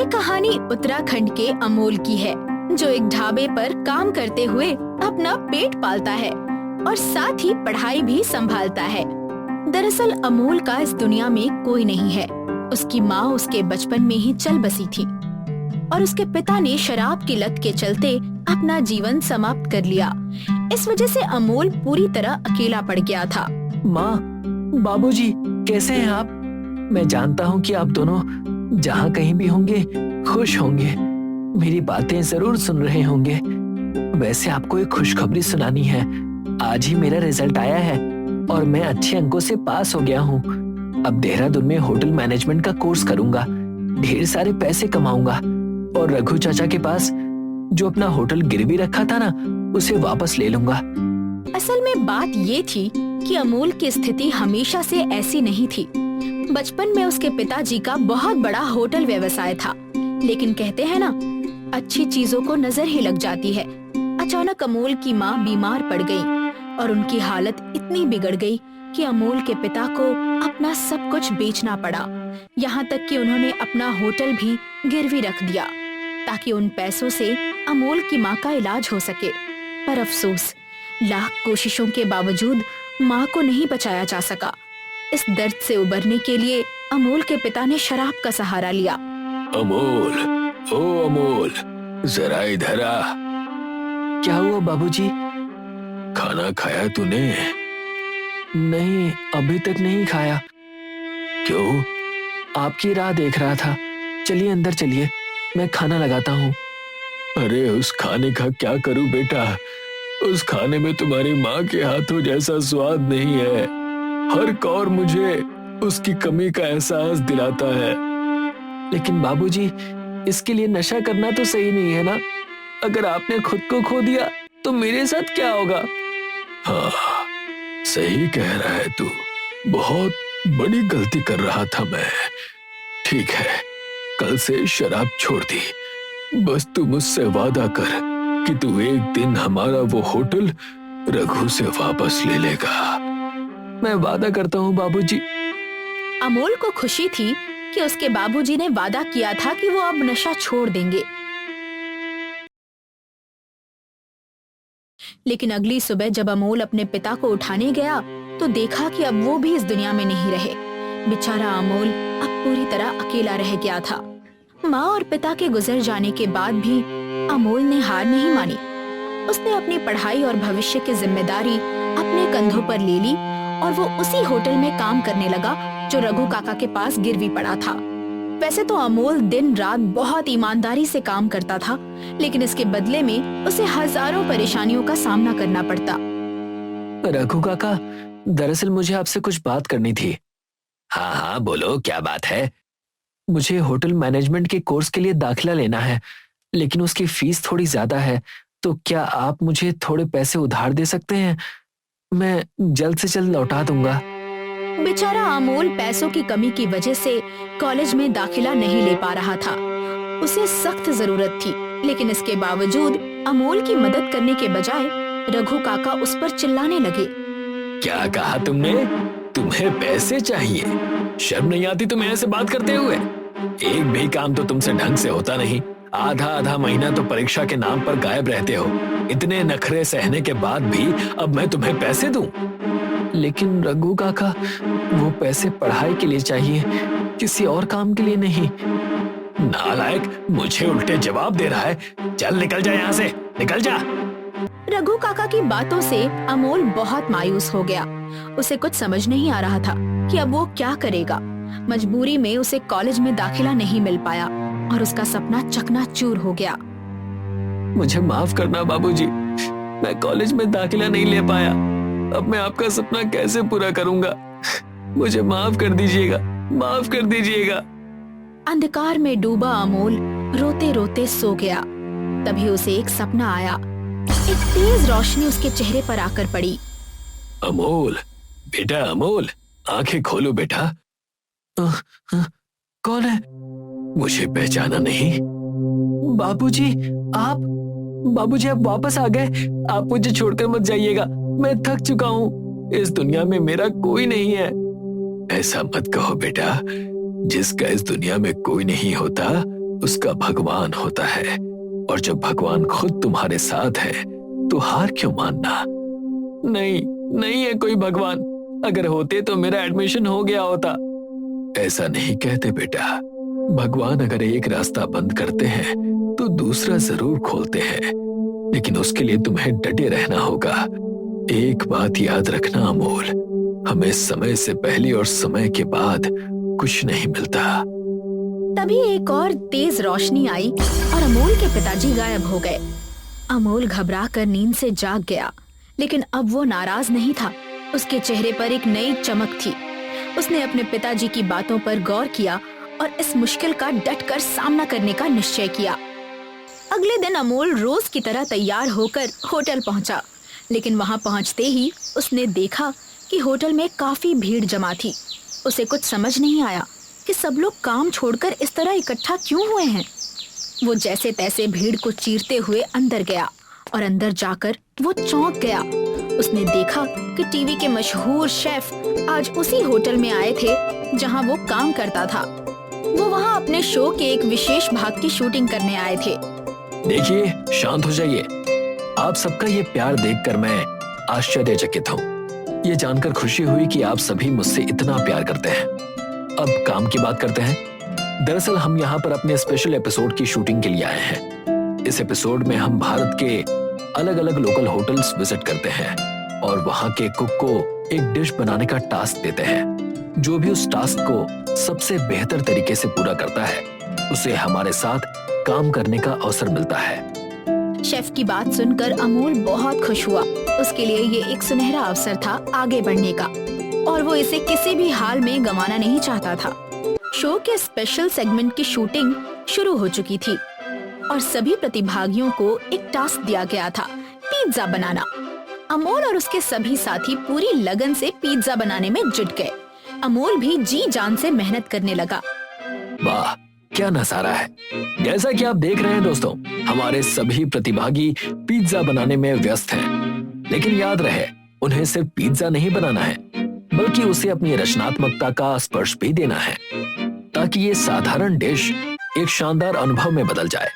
ये कहानी उत्तराखंड के अमोल की है, जो एक ढाबे पर काम करते हुए अपना पेट पालता है और साथ ही पढ़ाई भी संभालता है। दरअसल अमोल का इस दुनिया में कोई नहीं है। उसकी माँ उसके बचपन में ही चल बसी थी और उसके पिता ने शराब की लत के चलते अपना जीवन समाप्त कर लिया। इस वजह से अमोल पूरी तरह अकेला पड़ गया था। माँ, बाबूजी, कैसे हैं आप? मैं जानता हूँ कि आप दोनों जहाँ कहीं भी होंगे खुश होंगे, मेरी बातें जरूर सुन रहे होंगे। वैसे आपको एक खुशखबरी सुनानी है। आज ही मेरा रिजल्ट आया है और मैं अच्छे अंकों से पास हो गया हूँ। अब देहरादून में होटल मैनेजमेंट का कोर्स करूंगा, ढेर सारे पैसे कमाऊंगा और रघु चाचा के पास जो अपना होटल गिरवी रखा था ना, उसे वापस ले लूंगा। असल में बात ये थी कि अमोल की स्थिति हमेशा से ऐसी नहीं थी। बचपन में उसके पिताजी का बहुत बड़ा होटल व्यवसाय था, लेकिन कहते हैं ना, अच्छी चीजों को नजर ही लग जाती है। अचानक अमोल की माँ बीमार पड़ गई और उनकी हालत इतनी बिगड़ गई कि अमोल के पिता को अपना सब कुछ बेचना पड़ा। यहाँ तक कि उन्होंने अपना होटल भी गिरवी रख दिया ताकि उन पैसों से अमोल की माँ का इलाज हो सके। पर अफसोस, लाख कोशिशों के बावजूद माँ को नहीं बचाया जा सका। इस दर्द से उबरने के लिए अमोल के पिता ने शराब का सहारा लिया। अमोल, ओ अमोल, जरा इधर आ। क्या हुआ बाबूजी? खाना खाया तूने? नहीं, अभी तक नहीं खाया। क्यों? आपकी राह देख रहा था। चलिए अंदर चलिए, मैं खाना लगाता हूँ। अरे उस खाने का क्या करूं बेटा? उस खाने में तुम्हारी माँ के हाथों जैसा स्वाद नहीं है। हर कौर मुझे उसकी कमी का एहसास दिलाता है। लेकिन बाबूजी, इसके लिए नशा करना तो सही नहीं है ना? अगर आपने खुद को खो दिया तो मेरे साथ क्या होगा? हाँ, सही कह रहा है तू। बहुत बड़ी गलती कर रहा था मैं। ठीक है, कल से शराब छोड़ दी। बस तू मुझसे वादा कर कि तू एक दिन हमारा वो होटल रघु से वापस ले लेगा। मैं वादा करता हूँ बाबूजी। अमोल को खुशी थी कि उसके बाबूजी ने वादा किया था कि वो अब नशा छोड़ देंगे। लेकिन अगली सुबह जब अमोल अपने पिता को उठाने गया तो देखा कि अब वो भी इस दुनिया में नहीं रहे। बेचारा अमोल अब पूरी तरह अकेला रह गया था। माँ और पिता के गुजर जाने के बाद भी अमोल ने हार नहीं मानी। उसने अपनी पढ़ाई और भविष्य की जिम्मेदारी अपने कंधों पर ले ली और वो उसी होटल में काम करने लगा जो रघु काका के पास गिरवी पड़ा था। वैसे तो अमोल दिन रात बहुत ईमानदारी से काम करता था, लेकिन इसके बदले में उसे हजारों परेशानियों का सामना करना पड़ता। रघु काका, दरअसल मुझे आपसे कुछ बात करनी थी। हाँ हाँ, बोलो, क्या बात है? मुझे होटल मैनेजमेंट के कोर्स के लिए दाखिला लेना है, लेकिन उसकी फीस थोड़ी ज्यादा है। तो क्या आप मुझे थोड़े पैसे उधार दे सकते हैं? मैं जल्द से जल्द लौटा दूंगा। बेचारा अमोल पैसों की कमी की वजह से कॉलेज में दाखिला नहीं ले पा रहा था। उसे सख्त जरूरत थी, लेकिन इसके बावजूद अमोल की मदद करने के बजाय रघु काका उस पर चिल्लाने लगे। क्या कहा तुमने? तुम्हें पैसे चाहिए? शर्म नहीं आती तुम्हें ऐसे बात करते हुए? एक भी काम तो तुमसे ढंग से होता नहीं। आधा आधा महीना तो परीक्षा के नाम पर गायब रहते हो। इतने नखरे सहने के बाद भी अब मैं तुम्हें पैसे दूं? लेकिन रघु काका, वो पैसे पढ़ाई के लिए चाहिए, किसी और काम के लिए नहीं। नालायक, मुझे उल्टे जवाब दे रहा है। चल निकल जा यहाँ से, निकल जा। रघु काका की बातों से अमोल बहुत मायूस हो गया। उसे कुछ समझ नहीं आ रहा था कि अब वो क्या करेगा। मजबूरी में उसे कॉलेज में दाखिला नहीं मिल पाया और उसका सपना चकनाचूर हो गया। मुझे माफ करना बाबूजी, मैं कॉलेज में दाखिला नहीं ले पाया। अब मैं आपका सपना कैसे पूरा करूंगा? मुझे माफ कर दीजिएगा, माफ कर दीजिएगा। अंधकार में डूबा अमोल रोते रोते सो गया। तभी उसे एक सपना आया। एक तेज रोशनी उसके चेहरे पर आकर पड़ी। अमोल, बेटा अमोल, आंखें खोलो बेटा। कौन है? मुझे पहचाना नहीं? बाबूजी, आप? बाबूजी, आप वापस आ गए। आप मुझे छोड़कर मत जाइएगा, मैं थक चुका हूँ। इस दुनिया में मेरा कोई नहीं है। ऐसा मत कहो बेटा। जिसका इस दुनिया में कोई नहीं होता उसका भगवान होता है, और जब भगवान खुद तुम्हारे साथ है तो हार क्यों मानना? नहीं, नहीं है कोई भगवान। अगर होते तो मेरा एडमिशन हो गया होता। ऐसा नहीं कहते बेटा। भगवान अगर एक रास्ता बंद करते हैं तो दूसरा जरूर खोलते हैं, लेकिन उसके लिए तुम्हें डटे रहना होगा। एक बात याद रखना अमोल, हमें समय से पहले और समय के बाद कुछ नहीं मिलता। तभी एक और तेज रोशनी आई और अमोल के पिताजी गायब हो गए। अमोल घबरा कर नींद से जाग गया, लेकिन अब वो नाराज नहीं था। उसके चेहरे पर एक नई चमक थी। उसने अपने पिताजी की बातों पर गौर किया और इस मुश्किल का डट कर सामना करने का निश्चय किया। अगले दिन अमोल रोज की तरह तैयार होकर होटल पहुंचा, लेकिन वहां पहुंचते ही उसने देखा कि होटल में काफी भीड़ जमा थी। उसे कुछ समझ नहीं आया कि सब लोग काम छोड़कर इस तरह इकट्ठा क्यों हुए हैं। वो जैसे तैसे भीड़ को चीरते हुए अंदर गया और अंदर जाकर वो चौंक गया। उसने देखा कि टीवी के मशहूर शेफ आज उसी होटल में आए थे जहां वो काम करता था। वो वहां अपने शो के एक विशेष भाग की शूटिंग करने आए थे। देखिए, शांत हो जाइए। आप सबका ये प्यार देखकर मैं आश्चर्यचकित हूँ। ये जानकर खुशी हुई कि आप सभी मुझसे इतना प्यार करते हैं। अब काम की बात करते हैं। दरअसल हम यहाँ पर अपने स्पेशल एपिसोड की शूटिंग के लिए आए हैं। इस एपिसोड में हम भारत के अलग अलग लोकल होटल्स विजिट करते हैं और वहाँ के कुक को एक डिश बनाने का टास्क देते हैं। जो भी उस टास्क को सबसे बेहतर तरीके से पूरा करता है, उसे हमारे साथ काम करने का अवसर मिलता है। शेफ की बात सुनकर अमोल बहुत खुश हुआ। उसके लिए ये एक सुनहरा अवसर था आगे बढ़ने का, और वो इसे किसी भी हाल में गंवाना नहीं चाहता था। शो के स्पेशल सेगमेंट की शूटिंग शुरू हो चुकी थी और सभी प्रतिभागियों को एक टास्क दिया गया था, पिज्जा बनाना। अमोल और उसके सभी साथी पूरी लगन से पिज्जा बनाने में जुट गए। अमोल भी जी जान से मेहनत करने लगा। वाह, क्या नजारा है। जैसा कि आप देख रहे हैं दोस्तों, हमारे सभी प्रतिभागी पिज्जा बनाने में व्यस्त हैं। लेकिन याद रहे, उन्हें सिर्फ पिज्जा नहीं बनाना है, बल्कि उसे अपनी रचनात्मकता का स्पर्श भी देना है, ताकि ये साधारण डिश एक शानदार अनुभव में बदल जाए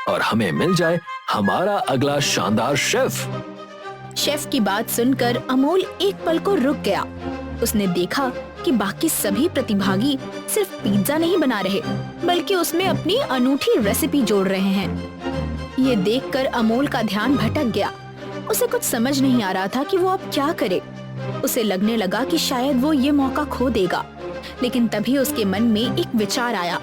और हमें मिल जाए हमारा अगला शानदार शेफ। शेफ की बात सुनकर अमोल एक पल को रुक गया। उसने देखा कि बाकी सभी प्रतिभागी सिर्फ पिज्जा नहीं बना रहे, बल्कि उसमें अपनी अनूठी रेसिपी जोड़ रहे हैं। ये देखकर अमोल का ध्यान भटक गया। उसे कुछ समझ नहीं आ रहा था कि वो अब क्या करे। उसे लगने लगा कि शायद वो ये मौका खो देगा, लेकिन तभी उसके मन में एक विचार आया।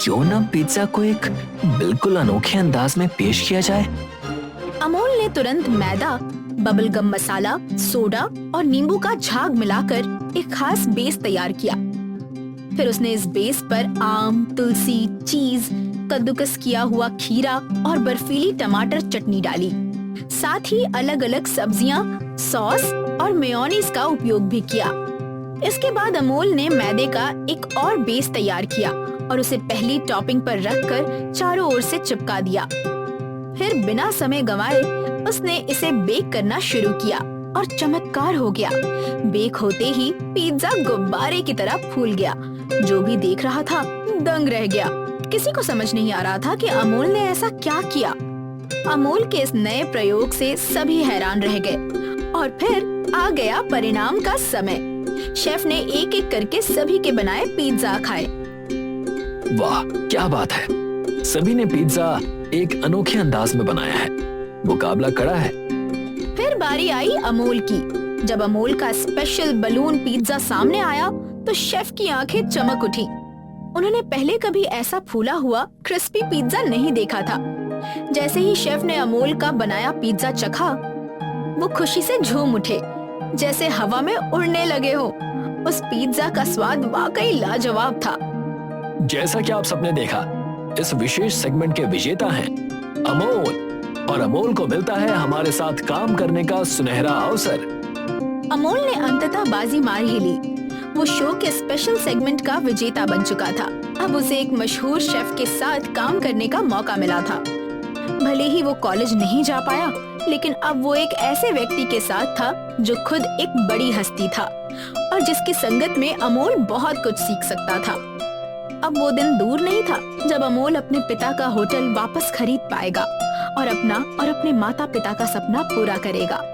क्यों ना पिज्जा को एक बिल्कुल अनोखे अंदाज में पेश किया जाए। अमोल ने तुरंत मैदा, बबल गम मसाला, सोडा और नींबू का झाग मिलाकर एक खास बेस तैयार किया। फिर उसने इस बेस पर आम, तुलसी, चीज, कद्दूकस किया हुआ खीरा और बर्फीली टमाटर चटनी डाली। साथ ही अलग अलग सब्जियां, सॉस और मेयोनीज का उपयोग भी किया। इसके बाद अमोल ने मैदे का एक और बेस तैयार किया और उसे पहली टॉपिंग पर रखकर चारों ओर से चिपका दिया। फिर बिना समय गंवाए उसने इसे बेक करना शुरू किया और चमत्कार हो गया। बेक होते ही पिज्जा गुब्बारे की तरह फूल गया। जो भी देख रहा था दंग रह गया। किसी को समझ नहीं आ रहा था कि अमोल ने ऐसा क्या किया। अमोल के इस नए प्रयोग से सभी हैरान रह गए और फिर आ गया परिणाम का समय। शेफ ने एक एक करके सभी के बनाए पिज्जा खाए। वाह, क्या बात है। सभी ने पिज्जा एक अनोखे अंदाज में बनाया है। मुकाबला कड़ा है। फिर बारी आई अमोल की। जब अमोल का स्पेशल बलून पिज्जा सामने आया तो शेफ की आंखें चमक उठी। उन्होंने पहले कभी ऐसा फूला हुआ क्रिस्पी पिज्जा नहीं देखा था। जैसे ही शेफ ने अमोल का बनाया पिज्जा चखा, वो खुशी से झूम उठे, जैसे हवा में उड़ने लगे हो। उस पिज्जा का स्वाद वाकई लाजवाब था। जैसा कि आप सबने देखा, इस विशेष सेगमेंट के विजेता हैं अमोल, और अमोल को मिलता है हमारे साथ काम करने का सुनहरा अवसर। अमोल ने अंततः बाजी मार ही ली। वो शो के स्पेशल सेगमेंट का विजेता बन चुका था। अब उसे एक मशहूर शेफ के साथ काम करने का मौका मिला था। भले ही वो कॉलेज नहीं जा पाया, लेकिन अब वो एक ऐसे व्यक्ति के साथ था जो खुद एक बड़ी हस्ती था और जिसकी संगत में अमोल बहुत कुछ सीख सकता था। अब वो दिन दूर नहीं था जब अमोल अपने पिता का होटल वापस खरीद पाएगा और अपना और अपने माता पिता का सपना पूरा करेगा।